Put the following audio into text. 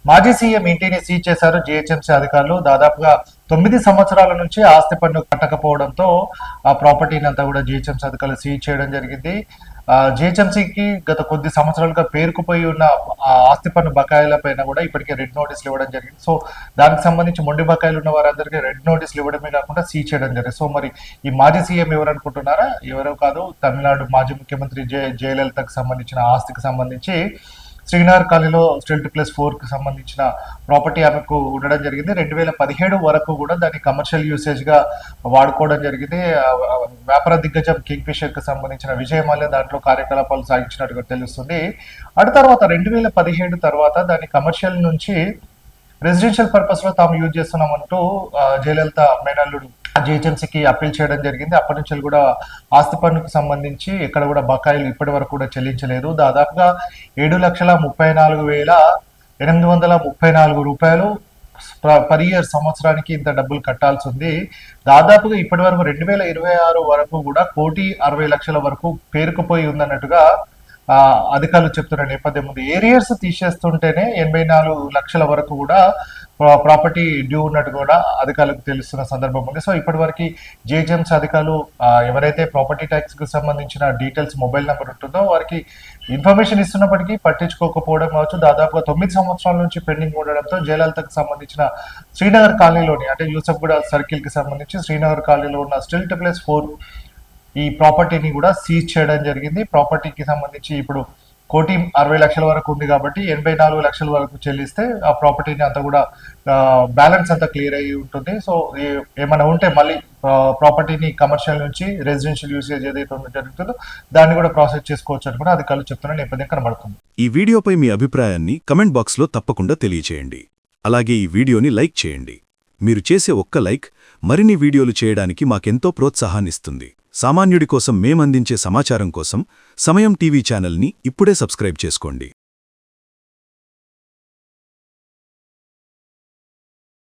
మాజీ సీఎం ఇంటిని సీజ్ చేశారు జీహెచ్ఎంసీ అధికారులు. దాదాపుగా 9 సంవత్సరాల నుంచి ఆస్తి పన్ను కట్టకపోవడంతో ఆ ప్రాపర్టీని అంతా కూడా జీహెచ్ఎంసీ అధికారులు సీజ్ చేయడం జరిగింది. జీహెచ్ఎంసీకి గత కొద్ది సంవత్సరాలుగా పేరుకుపోయి ఉన్న ఆస్తి పన్ను బకాయిల పైన కూడా ఇప్పటికే రెడ్ నోటీసులు ఇవ్వడం జరిగింది. సో దానికి సంబంధించి మొండి బకాయిలు ఉన్న వారందరికీ రెడ్ నోటీసులు ఇవ్వడమే కాకుండా సీజ్ చేయడం జరిగింది. సో మరి ఈ మాజీ సీఎం ఎవరు అనుకుంటున్నారా? ఎవరో కాదు, తమిళనాడు మాజీ ముఖ్యమంత్రి జయలలితకు సంబంధించిన ఆస్తికి సంబంధించి శ్రీనగర్ కాలనీలో స్టిల్ట్ +4 కి సంబంధించిన ప్రాపర్టీ ఆమెకు ఉండడం జరిగింది. 2017 వరకు కూడా దాన్ని కమర్షియల్ యూసేజ్ గా వాడుకోవడం జరిగింది. వ్యాపార దిగ్గజం కింగ్ ఫిషర్ కి సంబంధించిన విజయ్ మల్య దాంట్లో కార్యకలాపాలు సాగించినట్టుగా తెలుస్తుంది. అటు తర్వాత 2017 తర్వాత దాన్ని కమర్షియల్ నుంచి రెసిడెన్షియల్ పర్పస్ లో తాము యూజ్ చేస్తున్నామంటూ జయలలిత మేనల్లుడు జీహెచ్ఎంసీకి అప్పీల్ చేయడం జరిగింది. అప్పటి నుంచి కూడా ఆస్తి పన్నుకు సంబంధించి ఎక్కడ కూడా బకాయిలు ఇప్పటి వరకు కూడా చెల్లించలేదు. దాదాపుగా 7,34,834 రూపాయలు పర్ ఇయర్, సంవత్సరానికి ఇంత డబ్బులు కట్టాల్సి ఉంది. దాదాపుగా ఇప్పటి వరకు 2026 వరకు కూడా 1,60,00,000 వరకు పేరుకుపోయి ఉందన్నట్టుగా అధికారులు చెప్తున్న నేపథ్యం ఉంది. ఏరియర్స్ తీసేస్తుంటేనే 84 లక్షల వరకు కూడా ప్రాపర్టీ డ్యూ ఉన్నట్టు కూడా అధికారులకు తెలుస్తున్న సందర్భం ఉంది. సో ఇప్పటి వరకు జిహెచ్ఎంసీ అధికారులు ఎవరైతే ప్రాపర్టీ ట్యాక్స్ కు సంబంధించిన డీటెయిల్స్ మొబైల్ నెంబర్ ఉంటుందో వారికి ఇన్ఫర్మేషన్ ఇస్తున్నప్పటికీ పట్టించుకోకపోవడం కావచ్చు. దాదాపుగా 9 సంవత్సరాల నుంచి పెండింగ్ ఉండడంతో జయలలితకు సంబంధించిన శ్రీనగర్ కాలనీలోని, అంటే యూసఫ్గూడ సర్కిల్ కి సంబంధించి శ్రీనగర్ కాలనీలో ఉన్న స్టిల్ట్ +4 ఈ ప్రాపర్టీని కూడా సీజ్ చేయడం జరిగింది. ప్రాపర్టీకి సంబంధించి ఇప్పుడు 1,60,00,000 వరకు ఉంది కాబట్టి 84 లక్షల వరకు చెల్లిస్తే ఆ ప్రాపర్టీని అంతా కూడా బ్యాలెన్స్ అంతా క్లియర్ అయ్యి ఉంటుంది. సో ఏమైనా ఉంటే మళ్ళీ ప్రాపర్టీని కమర్షియల్ నుంచి రెసిడెన్షియల్ యూసేజ్ ఏదైతే జరుగుతుందో దాన్ని కూడా ప్రాసెస్ చేసుకోవచ్చు అని కూడా అధికారులు చెప్తున్న నేపథ్యం కనబడుతుంది. ఈ వీడియోపై మీ అభిప్రాయాన్ని కమెంట్ బాక్స్లో తప్పకుండా తెలియచేయండి. అలాగే ఈ వీడియోని లైక్ చేయండి. మీరు చేసే ఒక్క లైక్ మరిన్ని వీడియోలు చేయడానికి మాకెంతో ప్రోత్సాహాన్నిస్తుంది. సామాన్యుడి కోసం మేమందించే సమాచారం కోసం సమయం టీవీ ఛానల్ని ఇప్పుడే సబ్స్క్రైబ్ చేసుకోండి.